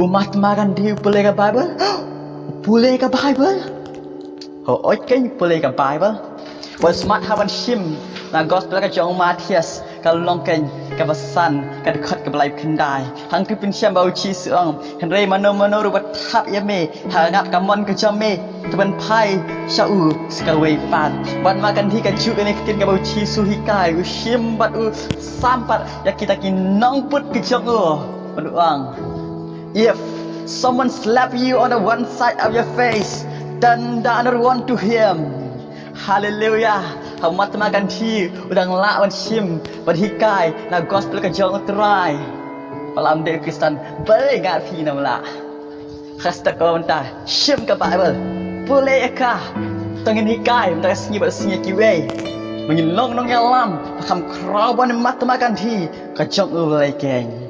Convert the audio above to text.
Mahatma Gandhi boleh ke Bible? Boleh ke Bible? Oi keng boleh ke Bible? Wan smart hawan shim na gospel ka jong Matias ka long keng ka basan ka dekat ke belai kendai hang tu pin syam bau chi seong henry mano rubat thap ya me hangap ka mon ka jame teban pai shau ska wei pan wan makan thi ka chu ka ne kin ka bau chi su hi kai u shim bat u sampat ya kita kin nong put ke jong uang. If someone slap you on the one side of your face, then the other one to him. Hallelujah. Mahatma Gandhi udang lawan shim berhikai na gospel ke jong terai. Malam de Kristen boleh ngat pi na mala. Khasta ko menta shim ke Bible. Boleh ka? Tengin hikai menta sni bersinye kiwe. Mengilong nong yalam pakam krawan Mahatma Gandhi ke jong ulai keng.